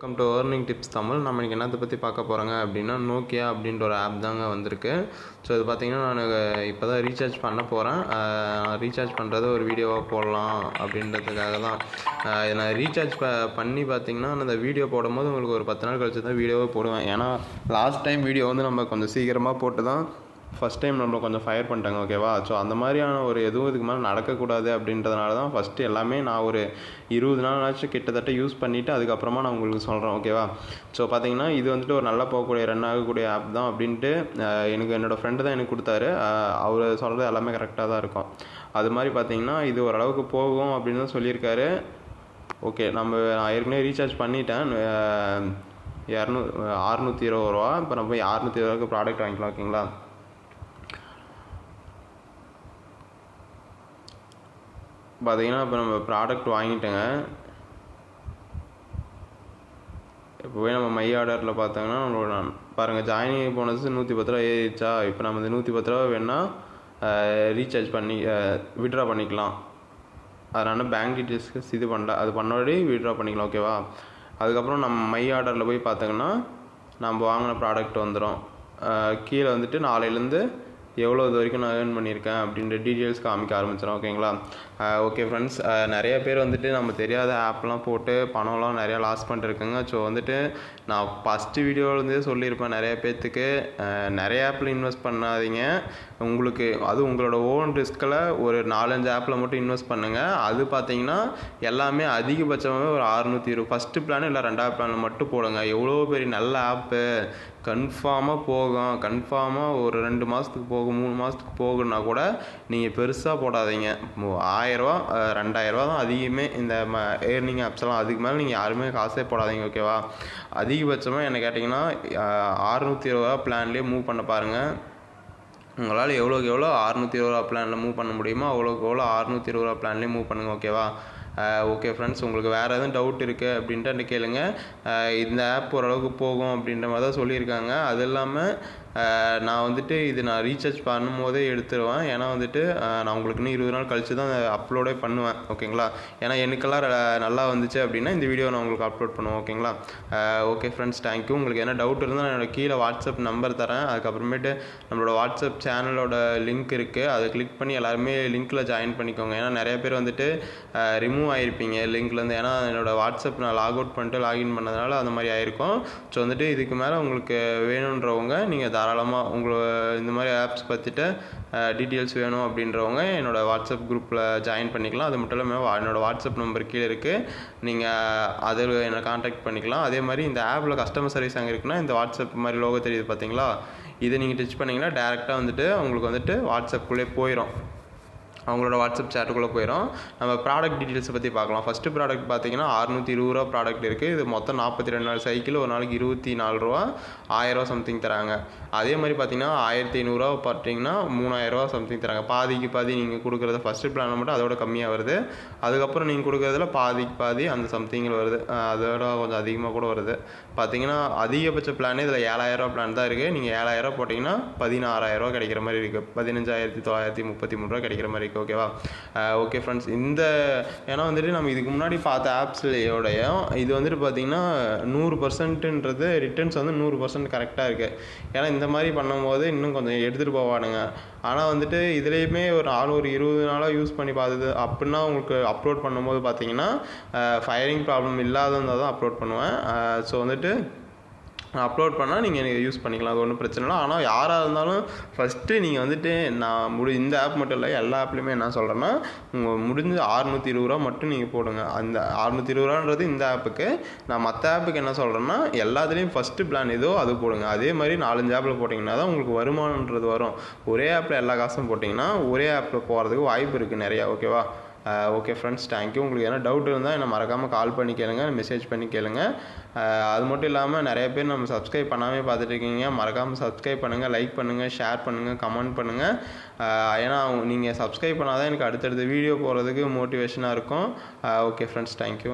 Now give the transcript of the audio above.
Welcome to earning tips Tamil. நம்ம இன்றைக்கி என்னத்தை பற்றி பார்க்க போகிறோங்க அப்படின்னா, நோக்கியா அப்படின்ற ஒரு ஆப் தாங்க வந்திருக்கு. ஸோ இது பார்த்திங்கன்னா நான் இப்போ தான் ரீசார்ஜ் பண்ண போகிறேன். ரீசார்ஜ் பண்ணுறது ஒரு வீடியோவாக போடலாம் அப்படின்றதுக்காக தான். நான் ரீசார்ஜ் பண்ணி பார்த்திங்கன்னா அந்த வீடியோ போடும்போது உங்களுக்கு ஒரு 10 நாள் கழிச்சு தான் வீடியோவே போடுவேன். ஏன்னா லாஸ்ட் டைம் வீடியோ வந்து நம்ம கொஞ்சம் சீக்கிரமாக போட்டு தான் ஃபஸ்ட் டைம் நம்மளை கொஞ்சம் ஃபயர் பண்ணிட்டாங்க, ஓகேவா? ஸோ அந்த மாதிரியான ஒரு எதுவும் இதுக்கு மேலே நடக்கக்கூடாது அப்படின்றதுனால தான் ஃபஸ்ட்டு எல்லாமே நான் ஒரு 20 நாளாச்சும் கிட்டத்தட்ட யூஸ் பண்ணிவிட்டு அதுக்கப்புறமா நான் உங்களுக்கு சொல்கிறேன், ஓகேவா? ஸோ பார்த்தீங்கன்னா இது வந்துட்டு ஒரு நல்லா போகக்கூடிய ரன் ஆகக்கூடிய ஆப் தான் அப்படின்ட்டு எனக்கு என்னோடய ஃப்ரெண்டு தான் எனக்கு கொடுத்தாரு. அவர் சொல்கிறது எல்லாமே கரெக்டாக தான் இருக்கும். அது மாதிரி பார்த்தீங்கன்னா இது ஓரளவுக்கு போகும் அப்படின்னு தான் சொல்லியிருக்காரு. ஓகே, நான் ஏற்கனவே ரீசார்ஜ் பண்ணிட்டேன். 620 ரூபா. இப்போ நம்ம போய் 620 ரூபாய்க்கு ப்ராடக்ட் வாங்கிக்கலாம், ஓகேங்களா? பார்த்தீங்கன்னா இப்போ நம்ம ப்ராடக்ட் வாங்கிட்டேங்க. இப்போ போய் நம்ம மை ஆர்டரில் பார்த்தோங்கன்னா நம்மளோட பாருங்கள், ஜாயினிங் போனஸ் 110 ரூபா ஏறிடுச்சா. இப்போ நம்ம இந்த 110 ரூபா வேணால் ரீசார்ஜ் பண்ணி விட்ரா பண்ணிக்கலாம். அதனால் பேங்க் டீட்டெயில்ஸ்க்கு இது பண்ணல, அது பண்ணோடனே விட்ரா பண்ணிக்கலாம், ஓகேவா? அதுக்கப்புறம் நம்ம மை ஆர்டரில் போய் பார்த்தோங்கன்னா நம்ம வாங்கின ப்ராடக்ட் வந்துடும். கீழே வந்துட்டு நாளையிலேருந்து எவ்வளோ இது வரைக்கும் நான் ஏர்ன் பண்ணியிருக்கேன் அப்படின்ற டீட்டெயில்ஸ் காமிக்க ஆரம்பிச்சிடும், ஓகேங்களா? ஓகே ஃப்ரெண்ட்ஸ், நிறைய பேர் வந்துட்டு நம்ம தெரியாத ஆப்லாம் போட்டு பணம்லாம் நிறையா லாஸ் பண்ணிருக்கேங்க. ஸோ வந்துட்டு நான் ஃபஸ்ட்டு வீடியோவிலேருந்தே சொல்லியிருப்பேன் நிறைய பேர்த்துக்கு, நிறைய ஆப்பில் இன்வெஸ்ட் பண்ணாதீங்க. உங்களுக்கு அது உங்களோட ஓன் ரிஸ்கில் ஒரு 4-5 ஆப்பில் மட்டும் இன்வெஸ்ட் பண்ணுங்கள். அது பார்த்தீங்கன்னா எல்லாமே அதிகபட்சமாகவே ஒரு 620 ஃபஸ்ட்டு பிளான் இல்லை 2வது பிளானில் மட்டும் போடுங்க. எவ்வளோ பெரிய நல்ல ஆப்பு, கன்ஃபார்மாக போகும். கன்ஃபார்மாக ஒரு 2 மாதத்துக்கு போகும், 3 மாதத்துக்கு போகுன்னா கூட நீங்கள் பெருசாக போடாதீங்க. 1000 ரூபா 2000 ரூபா தான் அதிகமே இந்த ஏர்னிங் ஆப்ஸ்லாம். அதுக்கு மேலே நீங்கள் யாருமே காசே போடாதீங்க, ஓகேவா? அதிகபட்சமாக என்ன கேட்டிங்கன்னா 620 ரூபா பிளான்லேயே மூவ் பண்ண பாருங்கள். உங்களால் எவ்வளோக்கு எவ்வளோ 620 ரூபா பிளானில் மூவ் பண்ண முடியுமோ அவ்வளோக்கு எவ்வளோ 620 ரூபா பிளான்லேயே மூவ் பண்ணுங்கள், ஓகேவா? ஓகே ஃப்ரெண்ட்ஸ், உங்களுக்கு வேறு எதுவும் டவுட் இருக்குது அப்படின்ட்டு கேளுங்க. இந்த ஆப் ஓரளவுக்கு போகும் அப்படின்ற மாதிரி தான் சொல்லியிருக்காங்க. அது இல்லாமல் நான் வந்துட்டு இது நான் ரீசார்ஜ் பண்ணும்போதே எடுத்துருவேன். ஏன்னா வந்துட்டு நான் உங்களுக்கு இன்னும் 20 நாள் கழித்து தான் அப்லோடே பண்ணுவேன், ஓகேங்களா? ஏன்னா எனக்கெல்லாம் நல்லா வந்துச்சு அப்படின்னா இந்த வீடியோ நான் உங்களுக்கு அப்லோட் பண்ணுவேன், ஓகேங்களா? Okay friends, thank you. உங்களுக்கு என்ன டவுட் இருந்தால் நான் என்னோடய கீழே வாட்ஸ்அப் நம்பர் தரேன். அதுக்கப்புறமேட்டு நம்மளோட வாட்ஸ்அப் சேனலோட லிங்க் இருக்குது, அதை கிளிக் பண்ணி எல்லாருமே லிங்க்கில் ஜாயின் பண்ணிக்கோங்க. ஏன்னா நிறைய பேர் வந்துட்டு ரிமூவ் ஆகிருப்பீங்க லிங்க்லேருந்து. ஏன்னா என்னோடய வாட்ஸ்அப் நான் லாக் அவுட் பண்ணிட்டு லாகின் பண்ணதுனால அந்த மாதிரி ஆகிருக்கும். ஸோ வந்துட்டு இதுக்கு மேலே உங்களுக்கு வேணுன்றவங்க நீங்கள் தாராளமாக இந்த மாதிரி ஆப்ஸ் பற்றிட்டு டீட்டெயில்ஸ் வேணும் அப்படின்றவங்க என்னோடய வாட்ஸ்அப் குரூப்பில் ஜாயின் பண்ணிக்கலாம். அது மட்டும் இல்லாமல் என்னோடய வாட்ஸ்அப் நம்பர் கீழே இருக்குது, நீங்கள் அதில் என்னை காண்டாக்ட் பண்ணிக்கலாம். அதே மாதிரி இந்த ஆப்பில் கஸ்டமர் சர்வீஸ் அங்கே இருக்குன்னா இந்த வாட்ஸ்அப் மாதிரி லோகோ தெரியுது பார்த்தீங்களா, இதை நீங்கள் டச் பண்ணிங்கன்னா டேரெக்டாக வந்துட்டு உங்களுக்கு வந்துட்டு வாட்ஸ்அப்புக்குள்ளே போயிடும், அவங்களோட வாட்ஸ்அப் சேட்டுக்குள்ளே போயிடும். நம்ம ப்ராடக்ட் டீட்டெயில்ஸை பற்றி பார்க்கலாம். ஃபஸ்ட்டு ப்ராடக்ட் பார்த்தீங்கன்னா 620 ரூபா ப்ராடக்ட் இருக்குது. இது மொத்தம் 42 நாள் சைக்கிள், ஒரு நாளைக்கு 24 ரூபா, 1000 ரூபா சம்திங் தராங்க. அதே மாதிரி பார்த்தீங்கன்னா 1500 ரூபா பார்த்தீங்கன்னா 3000 ரூபா சம்திங் தராங்க. பாதிக்கு பாதி நீங்கள் கொடுக்குறது ஃபஸ்ட்டு பிளானில் மட்டும் அதோட கம்மியாக வருது. அதுக்கப்புறம் நீங்கள் கொடுக்குறதுல பாதிக்கு பாதி அந்த சம்திங்கில் வருது, அதோட கொஞ்சம் அதிகமாக கூட வருது. பார்த்தீங்கன்னா அதிகபட்ச பிளானே இதில் 7000 ரூபா பிளான் தான் இருக்குது. நீங்கள் 7000 ரூபா போட்டிங்கன்னா 16000 ரூபா கிடைக்கிற மாதிரி இருக்குது. 15933 ரூபா கிடைக்கிற மாதிரி, ஓகேவா? ஓகே ஃப்ரெண்ட்ஸ், ஏன்னா வந்துட்டு நம்ம இதுக்கு முன்னாடி பார்த்த ஆப்ஸ்லையோடையும் இது வந்துட்டு பார்த்திங்கன்னா 100%ன்றது ரிட்டர்ன்ஸ் வந்து 100% கரெக்டாக இருக்குது. ஏன்னா இந்த மாதிரி பண்ணும்போது இன்னும் கொஞ்சம் எடுத்துகிட்டு போவானுங்க. ஆனால் வந்துட்டு இதுலேயுமே ஒரு 20 நாளாக யூஸ் பண்ணி பார்த்தது அப்படின்னா உங்களுக்கு அப்லோட் பண்ணும்போது பார்த்தீங்கன்னா ஃபயரிங் ப்ராப்ளம் இல்லாததான் தான் அப்லோட் பண்ணுவேன். ஸோ வந்துட்டு அப்லோட் பண்ணால் நீங்கள் யூஸ் பண்ணிக்கலாம், அது ஒன்றும் பிரச்சனை இல்லை. ஆனால் யாராக இருந்தாலும் ஃபஸ்ட்டு நீங்கள் வந்துட்டு நான் இந்த ஆப் மட்டும் இல்லை எல்லா ஆப்லேயுமே என்ன சொல்கிறேன்னா உங்கள் முடிஞ்ச 620 ரூபா மட்டும் நீங்கள் போடுங்க. அந்த 620 ரூபான்றது இந்த ஆப்புக்கு. நான் மற்ற ஆப்புக்கு என்ன சொல்கிறேன்னா எல்லாத்துலேயும் ஃபஸ்ட்டு பிளான் ஏதோ அது போடுங்க. அதே மாதிரி 4-5 ஆப்பில் போட்டிங்கன்னா தான் உங்களுக்கு வருமானன்றது வரும். ஒரே ஆப்பில் எல்லா காசும் போட்டிங்கன்னா ஒரே ஆப்பில் போகிறதுக்கு வாய்ப்பு இருக்குது நிறையா, ஓகேவா? Okay friends, thank you. உங்களுக்கு எதனா டவுட் இருந்தால் என்னை மறக்காமல் கால் பண்ணி கேளுங்க, மெசேஜ் பண்ணி கேளுங்க. அது மட்டும் இல்லாமல் நிறைய பேர் நம்ம சப்ஸ்கிரைப் பண்ணாமல் பார்த்துட்டு இருக்கீங்க. மறக்காமல் சப்ஸ்கிரைப் பண்ணுங்கள், லைக் பண்ணுங்கள், ஷேர் பண்ணுங்கள், கமெண்ட் பண்ணுங்கள். ஏன்னா நீங்கள் சப்ஸ்கிரைப் பண்ணால் தான் எனக்கு அடுத்தடுத்த வீடியோ போகிறதுக்கு மோட்டிவேஷனாக இருக்கும். Okay friends, thank you.